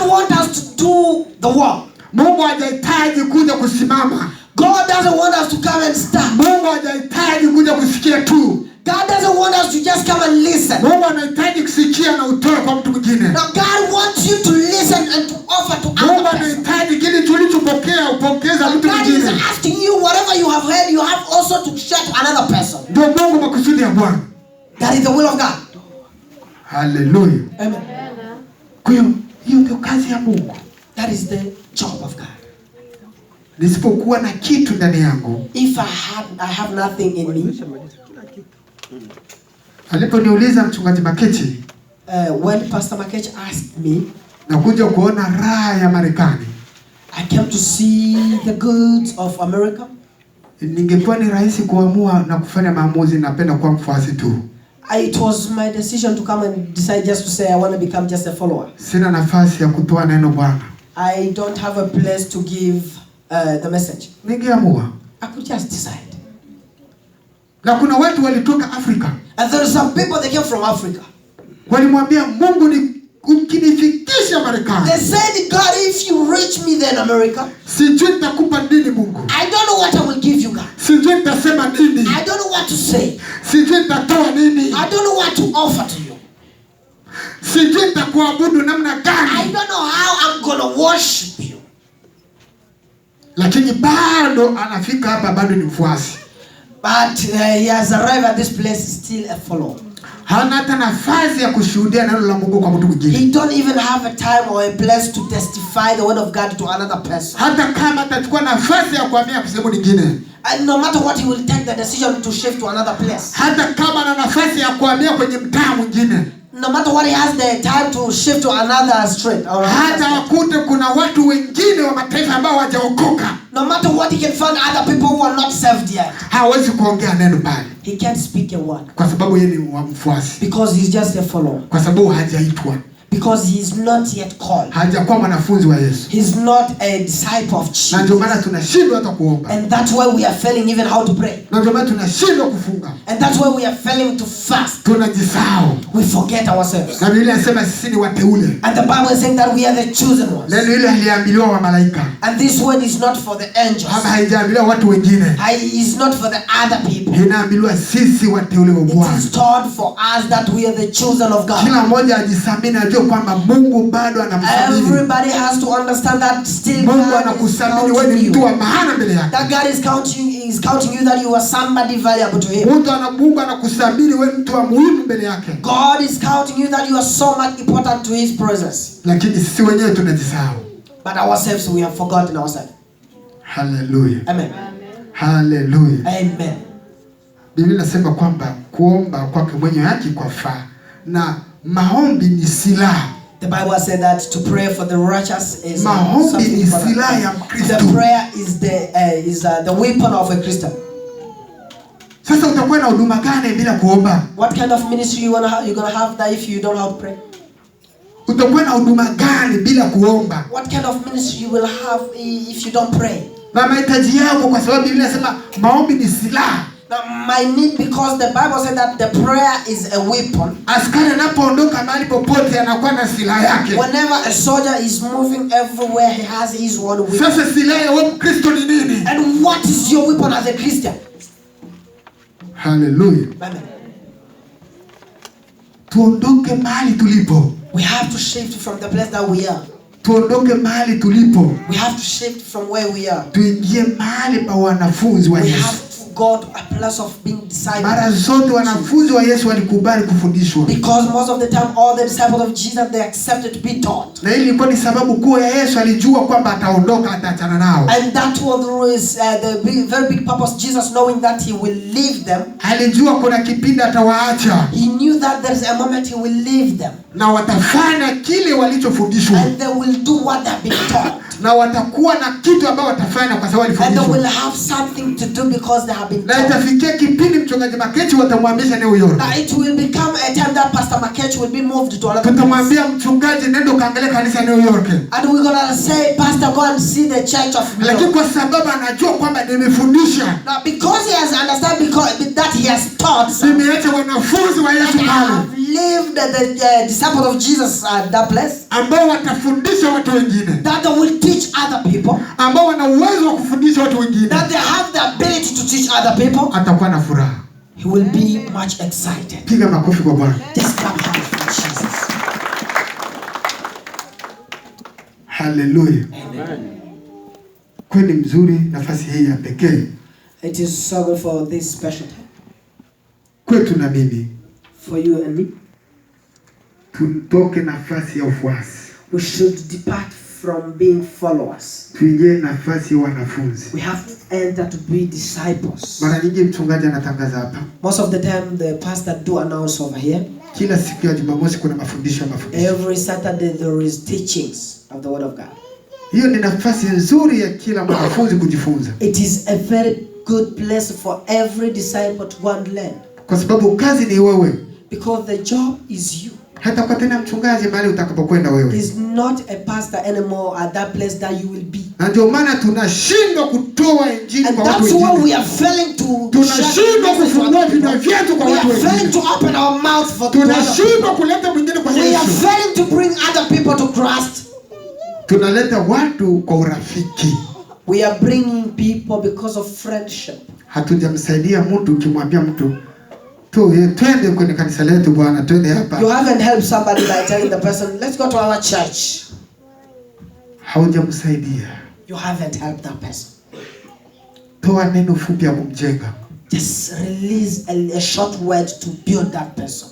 doesn't want us to do the work. Mungu hajahitaji kuja kusimama. God doesn't want us to come and stand. Mungu hajahitaji kuja kusikia tu. God doesn't want us to just come and listen. Mungu anahitaji kusikia na utoe kwa mtu mwingine. Now God wants you to listen and to offer to Mungu others. anahitaji kile tulichopokea upokeza mtu God is mwingine. asking you, whatever you have heard, you have also to share to another person. Ndio Mungu makusudi ya Bwana. That is the will of God. Hallelujah. Amen. Kwa hiyo ndio kazi ya Mungu. That is the job of God. Nisipokuwa na kitu ndani yangu, If I have nothing in me. Aliponiuliza mchungaji Maketi, When Pastor Makech asked me, na kuja kuona raha ya Marekani, I came to see the goods of America. Ningekuwa ni rahisi kuamua na kufanya maamuzi, napenda kuwa mfuasi tu. It was my decision to come and decide just to say I want to become just a follower. Sina nafasi ya kutoa neno Bwana. I don't have a place to give the message. Ningeamua. I could just decide. Na kuna watu walitoka Afrika. And there are some people that came from Africa. Walimwambia Mungu, ni ukinifikisha Marekani, They said, God, if you reach me then America, sijui nitakupa nini Mungu. I don't know what I will give you, God. Sijui nitasema nini. I don't know what to say. Sijui nitatoa nini. I don't know what to offer to you. Sijui nitakuabudu namna I gani. don't know how I'm going to worship you. Lakini bado anafika hapa, bado ni mfuasi. But he has arrived at this place still a follower. Hana hata nafasi ya kushuhudia neno la Mungu kwa mtu mwingine. He don't even have a time or a place to testify the word of God to another person. Hata kama atachukua nafasi ya kuhamia sehemu nyingine. And no matter what, he will take the decision to shift to another place. Hata kama ana nafasi ya kuhamia kwenye mtaa mwingine. No matter what, he has the time to shift to another street. Hata wakute kuna watu wengine wa mataifa ambao hawajaokoka. No matter what, he can find other people who are not saved yet. Hawezi kuongea neno pale. He can't speak a word. Kwa sababu yeye ni mfuasi. Because he's just a follower. Kwa sababu hajaitwa. Because he's not yet called. Hajakuwa mwanafunzi wa Yesu. He's not a disciple of Jesus. Na ndio maana tunashindwa hata kuomba. And that's why we are failing even how to pray. Na ndio maana tunashindwa kufunga. And that's why we are failing to fast. Tunajisahau. We forget ourselves. Na Biblia inasema sisi ni wateule. And the Bible is saying that we are the chosen ones. Neno ile haliambiliwa wa malaika. And this word is not for the angels. Hapa haijaambiliwa watu wengine. It is not for the other people. Inaambiliwa sisi wateule wa Bwana. It is taught for us that we are the chosen of God. Kila mmoja ajisamini, ajue kwamba Mungu bado anamsamini. Everybody has to understand that still Mungu anakusamini, wewe ni mtu wa maana mbele yake. That God is counting you that you are somebody valuable to him. Mungu anakusamini, wewe mtu wa muhimu mbele yake. God is counting you that you are so much important to his presence. Lakini sisi wenyewe tunajisahau. But ourselves, we have forgotten ourselves. Hallelujah. Amen. Hallelujah. Amen. Biblia inasema kwamba kuomba kwake mwenye haki kwafaa, na maombi ni silaha. The Bible said that to pray for the righteous is maombi ni silaha ya Mkristo. The prayer is the weapon of a Christian. Sasa utakuwa na huduma gani bila kuomba? What kind of ministry you're gonna have that if you don't know how to pray? Utakuwa na huduma gani bila kuomba? What kind of ministry you will have if you don't pray? Na mahitaji yako, kwa sababu Biblia inasema maombi ni silaha. Now, my need, because the Bible said that the prayer is a weapon. Askari anapoondoka mahali popote anakuwa na silaha yake. Whenever a soldier is moving everywhere, he has his one weapon. Sasa silaha ya Mkristo ni nini? And what is your weapon as a Christian? Hallelujah. Amen. Tuondoke mahali tulipo. We have to shift from the place that we are. Tuondoke mahali tulipo. We have to shift from where we are. Tuingie mahali pa wanafunzi wa Yesu. Go to a place of being disciples. Mara zote wanafunzi wa Yesu walikubali kufundishwa. Because most of the time all the disciples of Jesus, they accepted to be taught. Na hili ilikuwa ni sababu kuu ya Yesu, alijua kwamba ataondoka, ataachana nao. And that was the very big purpose, Jesus knowing that he will leave them. Alijua kuna kipindi atawaacha. He knew that there is a moment he will leave them. Na watafanya kile walichofundishwa. And they will do what they have been taught. Na watakuwa na kitu ambao watafanya kwa sababu walifundishwa. And they will have something to do because they have been Na taught. itafikia kipindi mchungaji Makechi watamhamisha New York. Now it will become a time that Pastor Makechi will be moved to another place. Tutamwambia mchungaji nenda kaangalia kanisa New York. And we're gonna say, Pastor, go and see the church of New York. Lakini kwa sababu anajua kwamba nimefundisha. Now because he has understand because that he has taught. Nimeacha wanafunzi wa Yesu pale. Lived the disciples of Jesus at that place. Ambao watafundisha watu wengine. That they will teach other people. Ambao wana uwezo wa kufundisha watu wengine. That they have the ability to teach other people. Atakuwa na furaha. He will be much excited. Piga makofi kwa Bwana. Just clap hands for Jesus. Hallelujah. Amen. Kwani mzuri nafasi hii ya pekee. It is so good for this special time. Kwetu na mimi. For you and me. Tutoke nafasi ya ufuasi. We should depart from being followers. Tuingie nafasi ya wanafunzi. We have to enter to be disciples. Mara nyingi mchungaji anatangaza hapa. Most of the time the pastor do announce over here. Kila siku ya Jumamosi kuna mafundisho. Every Saturday there is teachings of the word of God. Hiyo ni nafasi nzuri ya kila mwanafunzi kujifunza. It is a very good place for every disciple to go and learn. Kwa sababu kazi ni wewe. Because the job is you. Hata kwa tena mchungaji mahali utakapokwenda wewe. Is not a pastor anymore at that place that you will be. Na ndio maana tunashindwa kutoa injili kwa watu wengine. And that's why we are failing to tunashindwa kufungua vinywa vyetu kwa watu wengine. We are failing to open our mouth for the tunashindwa kuleta mwingine kwa Yesu. We are failing to bring other people to Christ. Tunaleta watu kwa urafiki. We are bringing people because of friendship. Hatujamsaidia mtu ukimwambia mtu twende kwenye kanisa letu bwana, twende hapa. You haven't helped somebody by telling the person, let's go to our church. Haujamsaidia. You haven't helped that person. Toa neno fupi ya kumjenga. Just release a short word to build that person.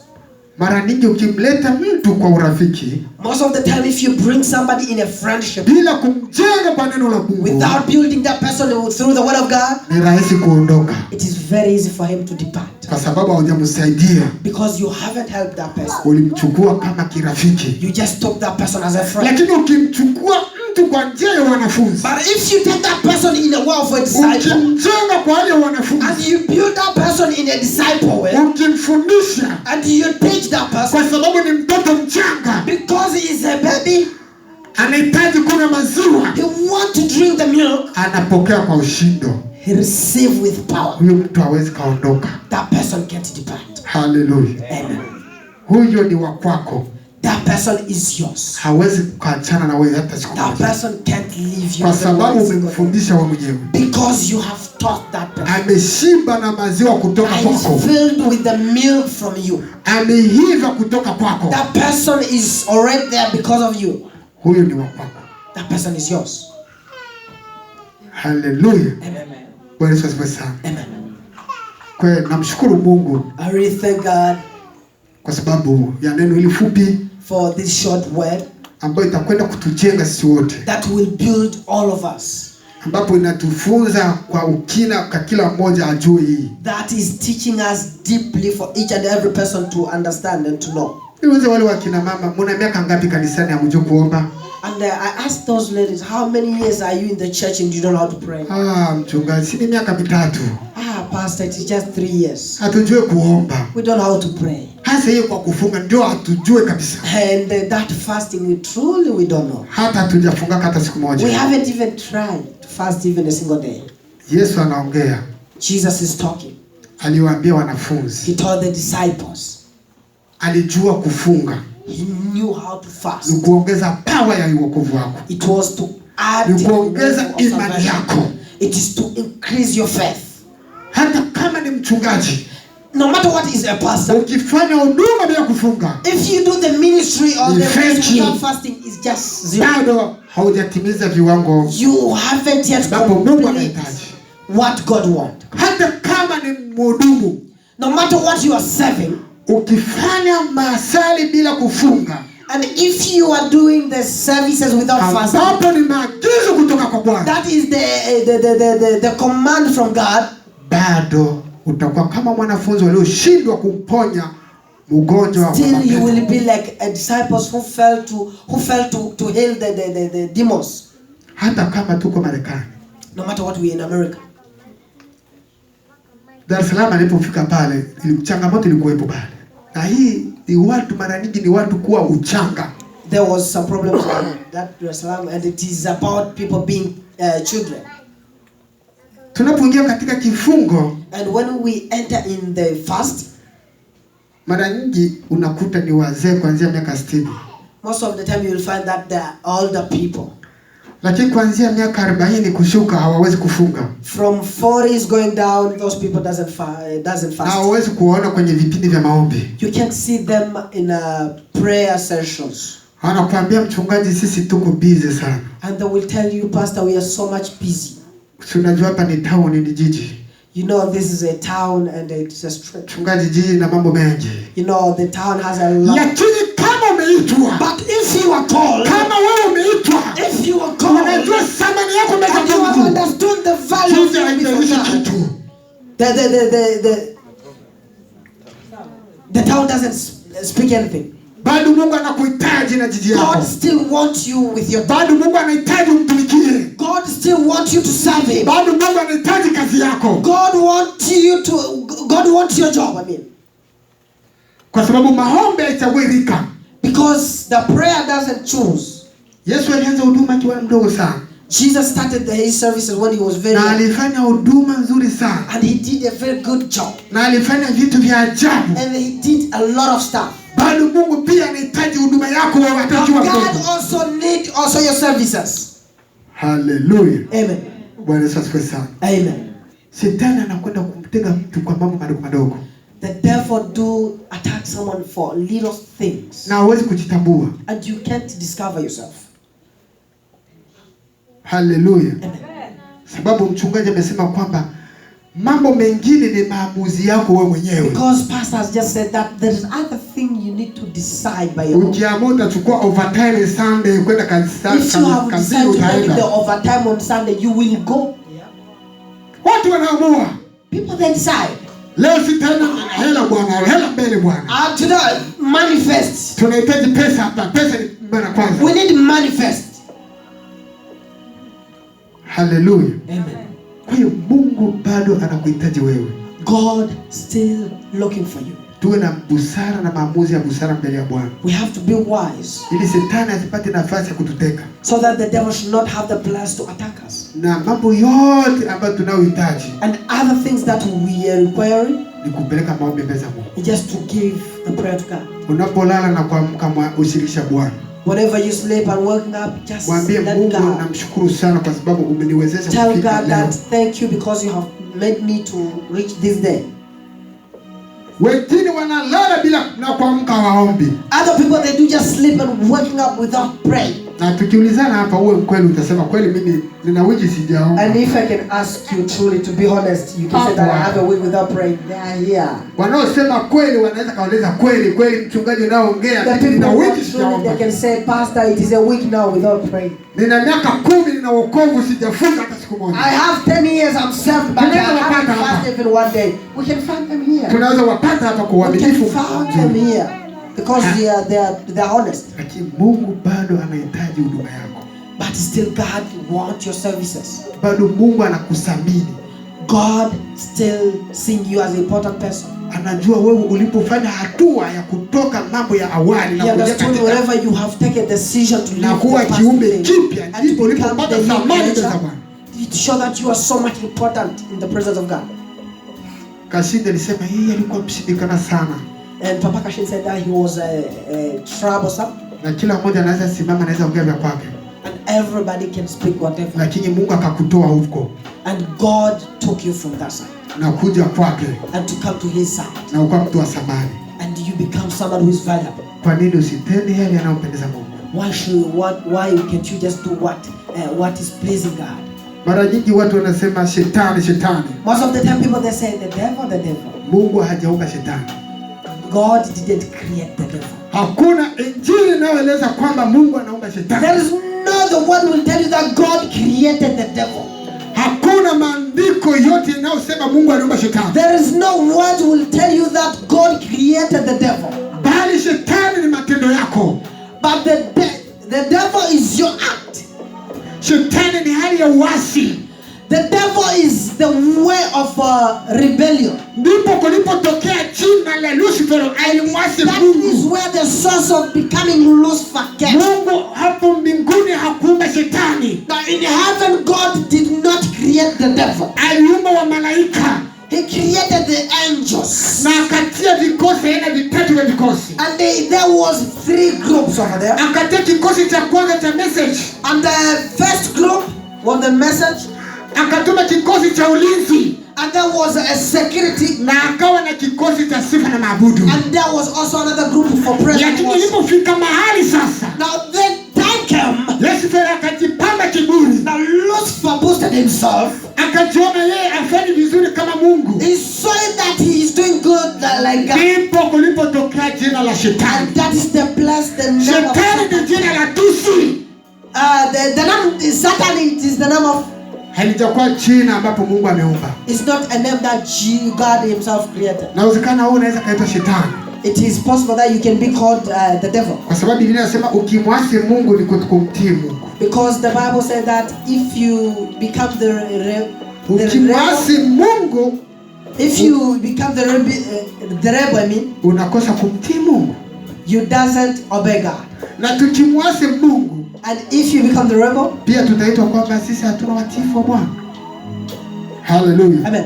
Mara nyingi ukimleta mtu kwa urafiki, most of the time if you bring somebody in a friendship bila kumjenga kwa neno la Mungu, without building that person through the word of God, ni rahisi kuondoka. It is very easy for him to depart. Kwa sababu hujamsaidia. Because you haven't helped that person. Ulimchukua kama kirafiki. You just took that person as a friend. Lakini ukimchukua mtu kwa njia ya wanafunzi, but if you take that person in a way of a disciple, ukimjenga kwa wale wanafunzi, and you build that person in a disciple way, ukimfundisha, and you teach that person, kwa sababu ni mtoto mchanga, because he is a baby, anahitaji kunywa maziwa, he want to drink the milk, anapokea kwa ushindo, he receive with power. Huyo mtu hawezi kaondoka. That person can't depart. Hallelujah. Amen. Huyo ni wa kwako. That person is yours. Hawezi kuachana na wewe hata siku moja. That person can't leave you. Kwa sababu umemfundisha wewe mwenyewe. Because you have taught that person. Ameshiba na maziwa kutoka kwako. He is filled with the milk from you. Ameiva kutoka kwako. That person is already there because of you. Huyo ni wa kwako. That person is yours. Hallelujah. Amen. Bwana Yesu asifiwe sana. Amen. Kwa namshukuru Mungu. I really thank God kwa sababu ya neno hili fupi for this short word ambayo itakwenda kutujenga sisi wote, that will build all of us, ambapo inatufunza kwa ukina kwa kila mmoja ajue hii, that is teaching us deeply for each and every person to understand and to know. Niweze wale wakina mama, mna miaka ngapi kanisani hamjui kuomba? And I asked those ladies, how many years are you in the church and you don't know how to pray? Mchungaji, si ni miaka mitatu. Pastor, it is just 3 years. Hatujui kuomba. We don't know how to pray. Hasa hiyo kwa kufunga ndio hatujui kabisa. And that fasting, we don't know. Hata hatujafunga hata siku moja. We haven't even tried to fast even a single day. Yesu anaongea. Jesus is talking. Aliwaambia wanafunzi. He told the disciples. Alijua kufunga. He knew how to fast. Ni kuongeza power ya wokovu wako. It was to add ni kuongeza imani yako. It is to increase your faith. Hata kama ni mchungaji, no matter what is a pastor, ukifanya huduma bila kufunga, if you do the ministry or the ministry without fasting, is just zero. Bado haujatimiza viwango. You haven't yet completed what God wants. Hata kama ni mhudumu, no matter what you are serving, ukifanya masali bila kufunga, and if you are doing the services without fasting, hapo ni maagizo kutoka kwa Bwana. That is the command from God. Bado utakuwa kama mwanafunzi walioshindwa kumponya mgonjwa wa mapepo. Still you will be like a disciples who failed to heal the demons. hata kama tuko Marekani, no matter what we in America. Dar es Salaam alipofika pale, changamoto ilikuwepo pale. Na hii ni watu mara nyingi ni watu kuwa uchanga. There was some problems in that Dar es Salaam, and it is about people being children. Tunapoingia katika kifungo, and when we enter in the fast, mara nyingi unakuta ni wazee kuanzia miaka 60. Most of the time you will find that they are older people. Lakini kuanzia miaka 40 kushuka hawawezi kufunga. From 40s going down, those people doesn't fast. Hawawezi kuona kwenye vipindi vya maombi. You can't see them in prayer sessions. Anakuambia mchungaji, sisi tuko busy sana. And they will tell you, Pastor, we are so much busy. Tunajua hapa ni town, ni jiji. You know this is a town and it's a street. Mchungaji, jiji na mambo mengi. You know the town has a lot. Lakini kama umeitwa, but if you are called, kama wewe umeitwa, if you are called, unajua thamani yako mbele za Mungu, you have understood the value of you. The town doesn't speak anything. Bado Mungu anakuhitaji na jiji yako. God still wants you with your. Bado Mungu anahitaji umtumikie. God still wants you to serve him. Bado Mungu anahitaji kazi yako. God wants your job, I mean. Kwa sababu maombi haichagui rika. Because the prayer doesn't choose. Yesu alianza huduma akiwa mdogo sana. Jesus started his services when he was very young. Na alifanya huduma nzuri sana. And he did a very good job. Na alifanya vitu vya ajabu. And he did a lot of stuff. Bado Mungu pia anahitaji huduma yako wa wakati wa God also need your services. Hallelujah. Amen. Bwana Yesu asifiwe sana. Amen. Shetani anakwenda kumtega mtu kwa mambo madogo madogo. The devil do attack someone for little things. Na huwezi kujitambua. And you can't discover yourself. Hallelujah. Amen. Sababu mchungaji amesema kwamba mambo mengine ni maamuzi yako wewe mwenyewe. Because pastor has just said that there is other thing you need to decide by your own. Ukiamua utachukua overtime Sunday kwenda kanisani. If you have decided to take the overtime on Sunday, you will go. Watu wanaamua. People they decide. Leo sitaenda hela bwana, hela mbele bwana. Today manifest. Tunahitaji pesa hapa. Pesa ni mara kwanza. We need manifest. Hallelujah. Amen. Kwa hiyo Mungu bado anakuhitaji wewe. God still looking for you. Tuwe na busara na maamuzi ya busara mbele ya Bwana. We have to be wise. Ili shetani asipate nafasi ya kututeka. So that the devil should not have the plans to attack us. Na mambo yote ambayo tunayohitaji. And other things that we are requiring. Ni kupeleka maombi mbele za Mungu. Just to give the prayer to God. Unapolala na kuamka ushirikisha Bwana. Whenever you sleep and waking up, just mwambie Mungu namshukuru sana kwa sababu umeniwezesha kufika leo. Tell God that thank you because you have made me to reach this day. Wengine wanalala bila na kuamka waombi. Other people they do just sleep and waking up without praying. Na tukiulizana hapa uwe mkweli utasema kweli mimi nina wiki sijaomba. And if I can ask you truly to be honest, you can say that I have a week without praying. They are here. Wanaosema kweli wanaweza kaeleza kweli mchungaji unaoongea nina wiki sijaomba. They can say pastor it is a week now without praying. Nina miaka 10 nina wokovu sijafunga hata siku moja. I have 10 years I'm saved but I haven't fasted even one day. We can find them here. Tunaweza wapata hapa kwa uaminifu. We can find them here. Because they are honest. Lakini Mungu bado anahitaji huduma yako. But still God wants your services. Bado Mungu anakusamini. God still seeing you as an important person. Anajua wewe ulipofanya hatua ya kutoka mambo ya awali na kuja wherever you have taken a decision to leave kuwa kiumbe kipya ndipo ulipopata thamani za Bwana. To show that you are so much important in the presence of God. Kashinda alisema yeye alikuwa mshindikana sana. And Papa Kashin said that he was troublesome. Na kila mmoja anaweza simama anaweza ongea vya kwake. And everybody can speak whatever. Lakini Mungu akakutoa huko. And God took you from that side. Na kuja kwake. And to come to his side. Na ukawa mtu wa thamani. And you become someone who is valuable. Kwa nini usitende yale yanayompendeza Mungu? Why can't you just do what is pleasing God? Mara nyingi watu wanasema shetani. Most of the time people they say the devil. Mungu hajaumba shetani. God didn't create the devil. Hakuna injili inayoeleza kwamba Mungu anaumba shetani. There is no the one will tell you that God created the devil. Hakuna maandiko yote yanayosema Mungu anaumba shetani. There is no word will tell you that God created the devil. Bali shetani ni matendo yako. But the devil is your act. Shetani ni hali ya uasi. The devil is the way of rebellion. Ndipo kulipotokea jina la Lucifer, alimwasi That Mungu. is where the source of becoming Lucifer came. Mungu hapo mbinguni hakuumba shetani. Now in heaven, God did not create the devil. Aliumba wa malaika. He created the angels. Na akatia vikosi aina vitatu vya vikosi. And there was 3 groups over there. Akatia kikosi cha kwanza cha message. And the first group was the message. Akatuma kikosi cha ulinzi. And there was a security. Na akawa na kikosi cha sifa na maabudu. And there was also another group for prayer. Lakini ilipofika mahali sasa, now then time came. Lucifer akajipamba kiburi. Now Lucifer boosted himself. Akajiona yeye afanye vizuri kama Mungu. He saw that he is doing good like God. Ndipo kulipotokea jina la shetani. And that is the place, the name Shetani of Satan. ni jina la tusi. The name is Satan. It is the name of. Halijakuwa jina ambapo Mungu ameumba. It's not a name that God himself created. Na uwezekana wewe unaweza kaitwa shetani. It is possible that you can be called the devil. Kwa sababu Biblia inasema ukimwasi Mungu ni kumtii Mungu. Because the Bible said that if you become the ukimwasi Mungu, if you become the rebel, I mean, unakosa kumtii Mungu. You doesn't obey God. Na tukimwasi Mungu, and if you become the rebel, pia tutaitwa kwamba sisi hatuna watiifu wa Bwana. Hallelujah. Amen.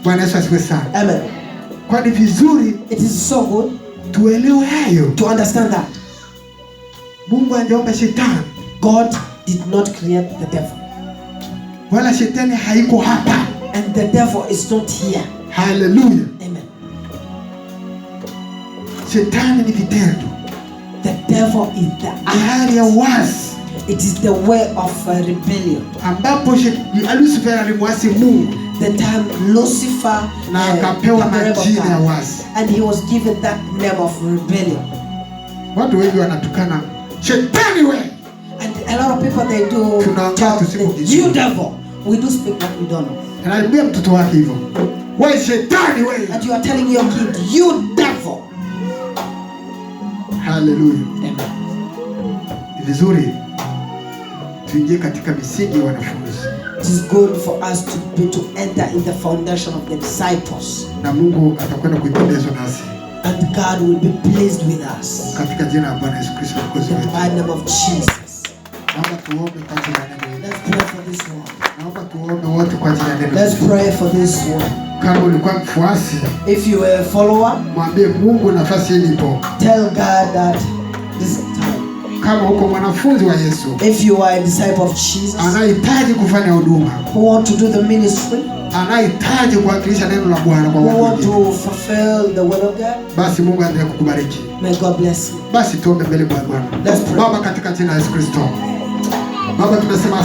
Bwana Yesu asifiwe sana. Amen. Kwa ni vizuri, it is so good tuelewe hayo, to understand that Mungu hajaumba shetani. God did not create the devil. Wala shetani haiko hapa. And the devil is not here. Hallelujah. Amen. Shetani ni vitendo. The devil is the hali ya uasi. It is the way of rebellion. Ambapo Lucifer alimwasi Mungu. The time Lucifer na akapewa majina ya uasi. And he was given that name of rebellion. Watu wengi wanatukana shetani wewe. And a lot of people they do talk you devil. We do speak what we don't know. Anaambia mtoto wake hivyo. Wewe shetani wewe. And you are telling your kid, you devil. Hallelujah. Amen. Ni vizuri tuingie katika misingi ya wanafunzi. It is good for us to enter in the foundation of the disciples. Na Mungu atakwenda kuipendezwa nasi. And God will be pleased with us. Katika jina la Bwana Yesu Kristo mwokozi wetu. In the name of Jesus. Naomba tuombe kwa ajili ya neno hili. Let's pray for this one. Naomba tuombe wote kwa ajili ya neno hili. Let's pray for this one. Kama ulikuwa mfuasi, if you were a follower, mwambie Mungu nafasi hii ipo. Tell God that this is time. Kama uko mwanafunzi wa Yesu, if you are a disciple of Jesus, anahitaji kufanya huduma, who want to do the ministry, anahitaji kuwakilisha neno la Bwana kwa watu, who want to fulfill the will of God, basi Mungu aendelee kukubariki. May God bless you. Basi tuombe mbele kwa Bwana. Baba, katika jina la Yesu Kristo, Baba, tunasema